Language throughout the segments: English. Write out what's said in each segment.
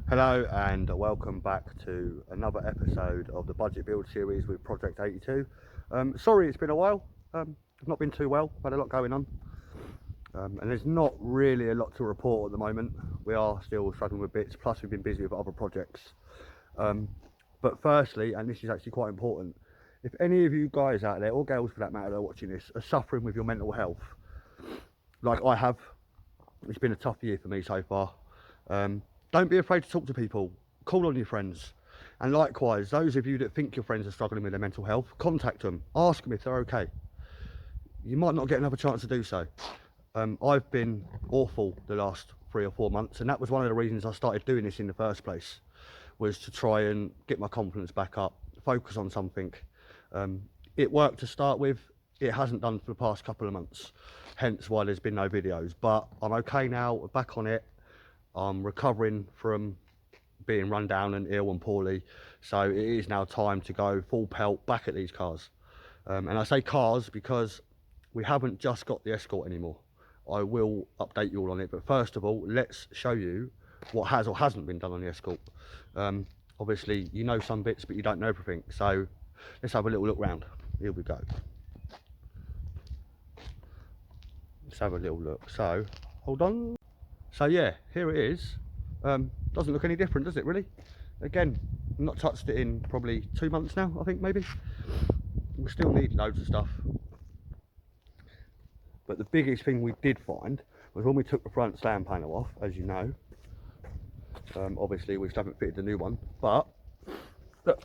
Hello and welcome back to another episode of the budget build series with Project 82. Sorry it's been a while, I've not been too well, had a lot going on, and there's not really a lot to report at the moment. We are still struggling with bits, plus we've been busy with other projects. But firstly, and this is actually quite important, if any of you guys out there, or girls for that matter, that are watching this, are suffering with your mental health, like I have, it's been a tough year for me so far. Don't be afraid to talk to people, call on your friends, and likewise those of you that think your friends are struggling with their mental health, contact them, ask them if they're okay. You might not get another chance to do so. I've been awful the last 3 or 4 months, and that was one of the reasons I started doing this in the first place, was to try and get my confidence back up, focus on something. It worked to start with, it hasn't done for the past couple of months, hence why there's been no videos, but I'm okay now, we're back on it. I'm recovering from being run down and ill and poorly, so it is now time to go full pelt back at these cars. And I say cars because we haven't just got the Escort anymore. I will update you all on it, but first of all, let's show you what has or hasn't been done on the Escort. Obviously you know some bits, but you don't know everything, so let's have a little look round. Here we go. Let's have a little look. So hold on. So yeah, here it is. Doesn't look any different, does it really? Again, not touched it in probably 2 months now, I think, maybe. We still need loads of stuff. But the biggest thing we did find was when we took the front slam panel off, as you know. Obviously we still haven't fitted the new one, but look.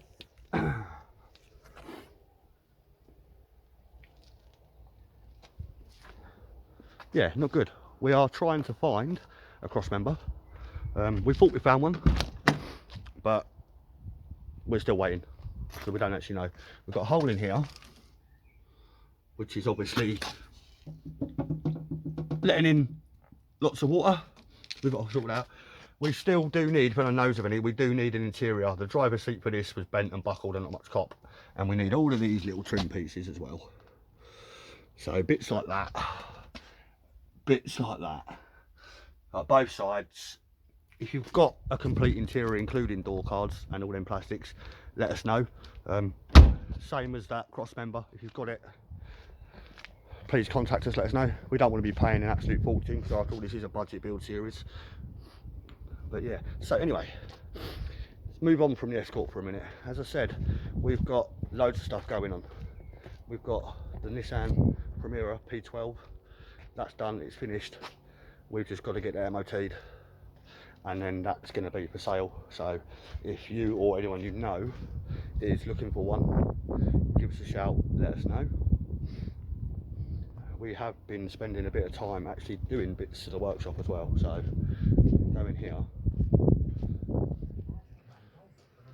Yeah, not good. We are trying to find a cross member. We thought we found one, but we're still waiting, so we don't actually know. We've got a hole in here, which is obviously letting in lots of water. We've got to sort it out. We still do need, when I knows of any, we do need an interior. The driver's seat for this was bent and buckled and not much cop, and we need all of these little trim pieces as well. So bits like that, like both sides. If you've got a complete interior including door cards and all them plastics, let us know. Same as that cross member, if you've got it, please contact us, let us know. We don't want to be paying an absolute fortune, because after all this is a budget build series. But yeah, so anyway, let's move on from the Escort for a minute. As I said, we've got loads of stuff going on. We've got the Nissan Primera P12, that's done, it's finished. We've just got to get it MOT'd, and then that's going to be for sale. So if you or anyone you know is looking for one, give us a shout, let us know. We have been spending a bit of time actually doing bits to the workshop as well, so go in here.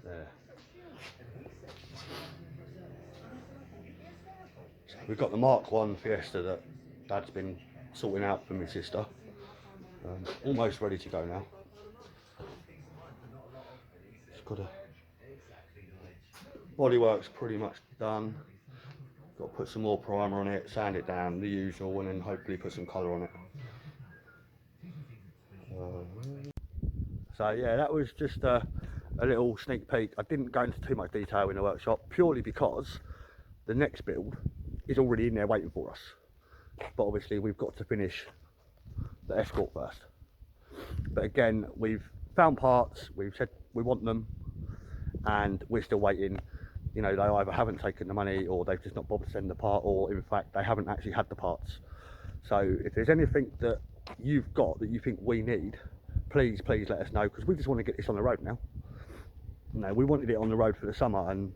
There. So we've got the Mark 1 Fiesta that Dad's been sorting out for my sister. Almost ready to go now. Just got a bodywork's pretty much done. Got to put some more primer on it, sand it down, the usual, and then hopefully put some colour on it. So yeah, that was just a little sneak peek. I didn't go into too much detail in the workshop, purely because the next build is already in there waiting for us. But obviously we've got to finish the Escort first. But again, we've found parts, we've said we want them, and we're still waiting. You know, they either haven't taken the money, or they've just not bothered to send the part, or in fact they haven't actually had the parts. So if there's anything that you've got that you think we need, please let us know, because we just want to get this on the road now. You know, we wanted it on the road for the summer, and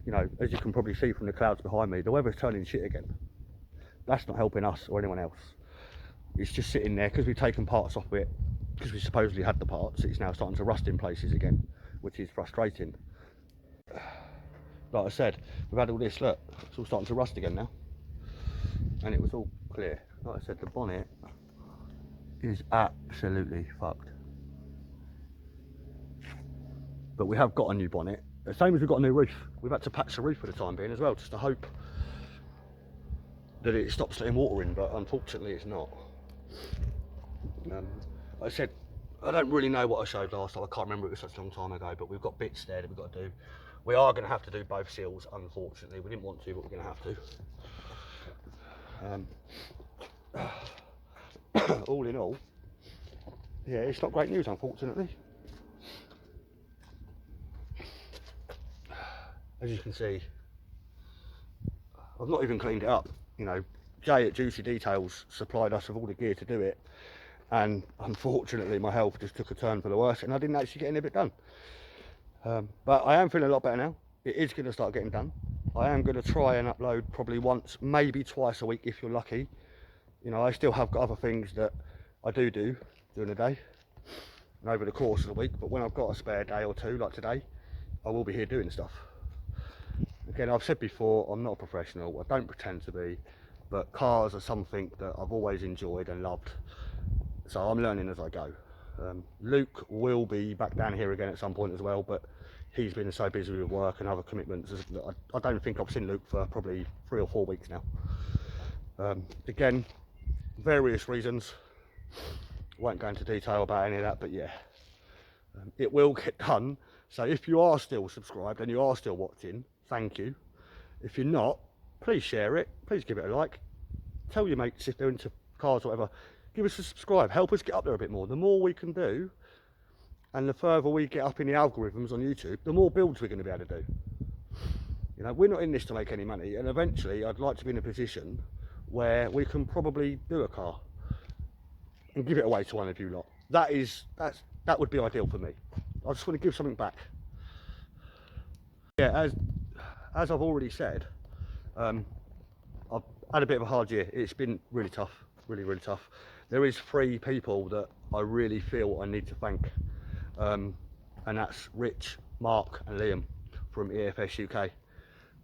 you know, as you can probably see from the clouds behind me, the weather's turning shit again. That's not helping us or anyone else. It's just sitting there because we've taken parts off it, because we supposedly had the parts. It's now starting to rust in places again, which is frustrating. Like I said, we've had all this, look, it's all starting to rust again now, and it was all clear. Like I said, the bonnet is absolutely fucked, but we have got a new bonnet, the same as we've got a new roof. We've had to patch the roof for the time being as well, just to hope that it stops letting water in, but unfortunately it's not. Like I said, I don't really know what I showed last time. I can't remember, it was such a long time ago, but we've got bits there that we've got to do. We are going to have to do both seals, unfortunately. We didn't want to, but we're going to have to. All in all, yeah, it's not great news, unfortunately. As you can see, I've not even cleaned it up. You know, Jay at Juicy Details supplied us with all the gear to do it, and unfortunately my health just took a turn for the worse and I didn't actually get any of it done. But I am feeling a lot better now. It is going to start getting done. I am going to try and upload probably once, maybe twice a week if you're lucky. You know, I still have got other things that I do during the day and over the course of the week, but when I've got a spare day or two like today, I will be here doing stuff. Again, I've said before, I'm not a professional, I don't pretend to be, but cars are something that I've always enjoyed and loved. So I'm learning as I go. Luke will be back down here again at some point as well, but he's been so busy with work and other commitments that I don't think I've seen Luke for probably 3 or 4 weeks now. Again, various reasons. Won't go into detail about any of that, but yeah, it will get done. So if you are still subscribed and you are still watching, thank you. If you're not, please share it, please give it a like, tell your mates if they're into cars or whatever, give us a subscribe, help us get up there a bit more. The more we can do and the further we get up in the algorithms on YouTube, the more builds we're going to be able to do. You know, we're not in this to make any money, and eventually I'd like to be in a position where we can probably do a car and give it away to one of you lot. That would be ideal for me. I just want to give something back. Yeah, as I've already said, I've had a bit of a hard year. It's been really tough, really tough. There is 3 people that I really feel I need to thank, and that's Rich, Mark and Liam from Efs-uk.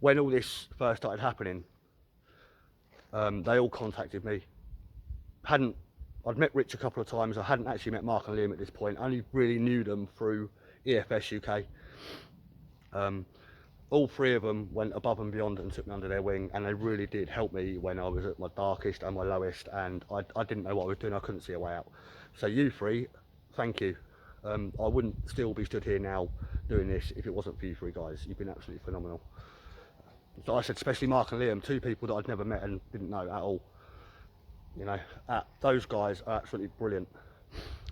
When all this first started happening, they all contacted me. I'd met Rich a couple of times. I hadn't actually met Mark and Liam at this point. I only really knew them through Efs-uk. All 3 of them went above and beyond and took me under their wing, and they really did help me when I was at my darkest and my lowest, and I didn't know what I was doing. I couldn't see a way out. So you 3, thank you. I wouldn't still be stood here now doing this if it wasn't for you 3 guys. You've been absolutely phenomenal. So I said, especially Mark and Liam, 2 people that I'd never met and didn't know at all. You know, those guys are absolutely brilliant.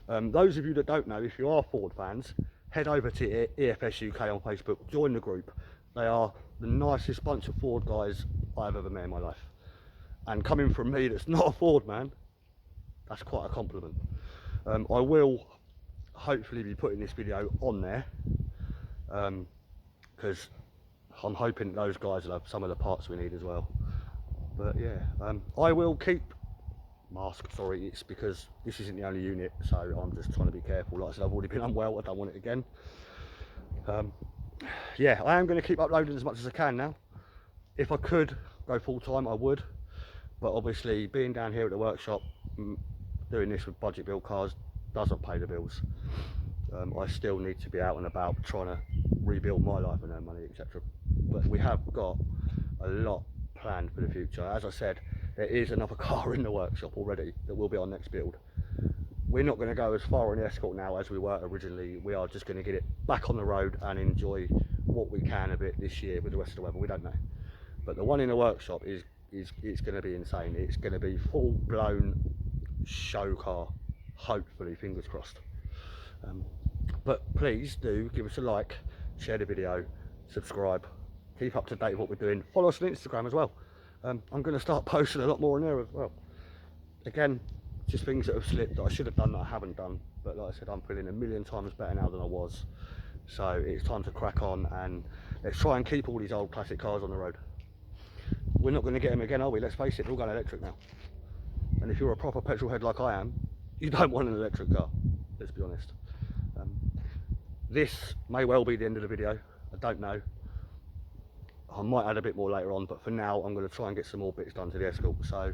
Those of you that don't know, if you are Ford fans, head over to Efs-uk on Facebook, join the group. They are the nicest bunch of Ford guys I've ever met in my life. And coming from me that's not a Ford man, that's quite a compliment. I will hopefully be putting this video on there, because I'm hoping those guys will have some of the parts we need as well. But yeah, I will keep sorry, it's because this isn't the only unit, so I'm just trying to be careful. Like I said, I've already been unwell, I don't want it again. Yeah, I am going to keep uploading as much as I can now. If I could go full time, I would, but obviously being down here at the workshop doing this with budget build cars doesn't pay the bills. I still need to be out and about trying to rebuild my life and earn money, etc. But we have got a lot planned for the future. As I said, there is another car in the workshop already that will be our next build. We're not going to go as far on the Escort now as we were originally. We are just going to get it back on the road and enjoy what we can of it this year with the rest of the weather. We don't know, but the one in the workshop is going to be insane. It's going to be full-blown show car, hopefully, fingers crossed. But please do give us a like, share the video, subscribe, keep up to date with what we're doing. Follow us on Instagram as well. I'm going to start posting a lot more on there as well. Again, just things that have slipped that I should have done that I haven't done, but like I said, I'm feeling a million times better now than I was. So it's time to crack on and let's try and keep all these old classic cars on the road. We're not going to get them again, are we? Let's face it, we're all going electric now. And if you're a proper petrol head like I am, you don't want an electric car, let's be honest. This may well be the end of the video, I don't know. I might add a bit more later on, but for now I'm going to try and get some more bits done to the Escort. So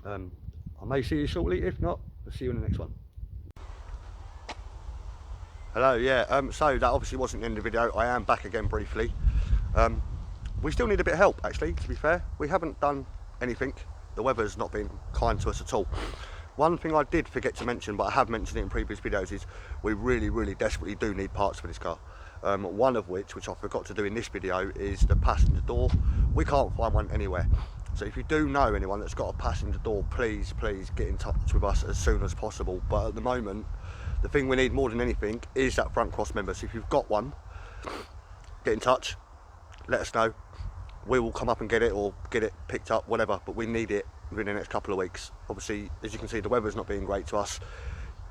I may see you shortly. If not, I'll see you in the next one. Hello, yeah, so that obviously wasn't the end of the video. I am back again briefly. We still need a bit of help, actually, to be fair. We haven't done anything. The weather's not been kind to us at all. One thing I did forget to mention, but I have mentioned it in previous videos, is we really desperately do need parts for this car. One of which I forgot to do in this video, is the passenger door. We can't find one anywhere. So if you do know anyone that's got a passenger door, please get in touch with us as soon as possible. But at the moment, the thing we need more than anything is that front cross member. So if you've got one, get in touch, let us know. We will come up and get it, or get it picked up, whatever, but we need it within the next couple of weeks. Obviously, as you can see, the weather's not being great to us.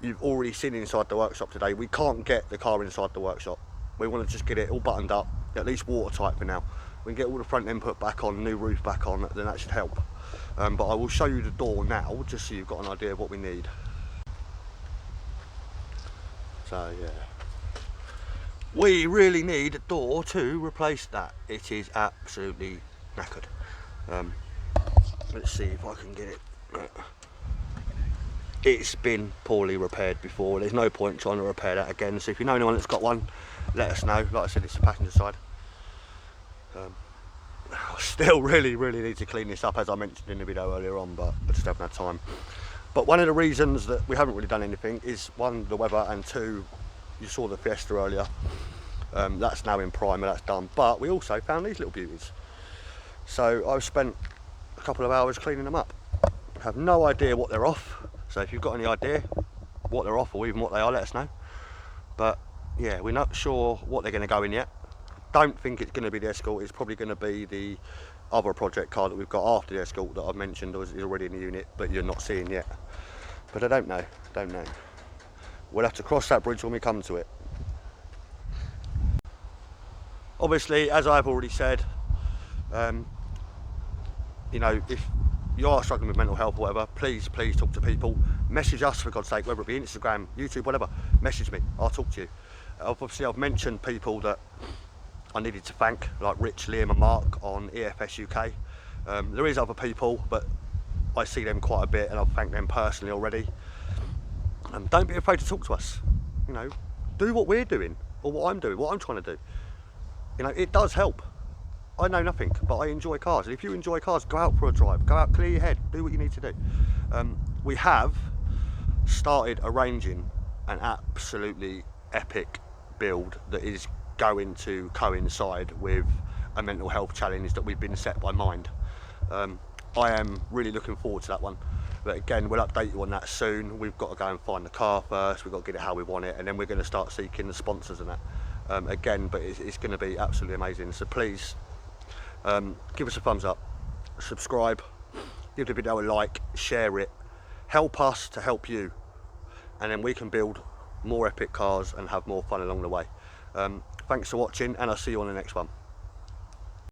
You've already seen inside the workshop today. We can't get the car inside the workshop. We want to just get it all buttoned up, at least watertight for now. We can get all the front end put back on, new roof back on, then that should help. But I will show you the door now, just so you've got an idea of what we need. So yeah, we really need a door to replace that. It is absolutely knackered. Let's see if I can get it. It's been poorly repaired before. There's no point trying to repair that again. So if you know anyone that's got one, let us know. Like I said, it's the passenger side. I still really need to clean this up, as I mentioned in the video earlier on, but I just haven't had time. But one of the reasons that we haven't really done anything is, one, the weather, and two, you saw the Fiesta earlier. That's now in primer, that's done. But we also found these little beauties. So I've spent a couple of hours cleaning them up. I have no idea what they're off. So if you've got any idea what they're off, or even what they are, let us know. But yeah, we're not sure what they're going to go in yet. Don't think it's going to be the Escort. It's probably going to be the other project car that we've got after the Escort that I've mentioned is already in the unit, but you're not seeing yet. But I don't know. We'll have to cross that bridge when we come to it. Obviously, as I've already said, you know, if you are struggling with mental health or whatever, please talk to people. Message us, for God's sake, whether it be Instagram, YouTube, whatever. Message me, I'll talk to you. Obviously, I've mentioned people that I needed to thank, like Rich, Liam and Mark on Efs-uk. There is other people, but I see them quite a bit, and I've thanked them personally already. Don't be afraid to talk to us. You know, do what we're doing, or what I'm doing, what I'm trying to do. You know, it does help. I know nothing, but I enjoy cars. And if you enjoy cars, go out for a drive, go out, clear your head, do what you need to do. We have started arranging an absolutely epic build that is going to coincide with a mental health challenge that we've been set by Mind. I am really looking forward to that one, but again, we'll update you on that soon. We've got to go and find the car first, we've got to get it how we want it, and then we're going to start seeking the sponsors and that. Again, but it's going to be absolutely amazing. So please give us a thumbs up, subscribe, give the video a like, share it, help us to help you, and then we can build more epic cars and have more fun along the way. Thanks for watching, and I'll see you on the next one.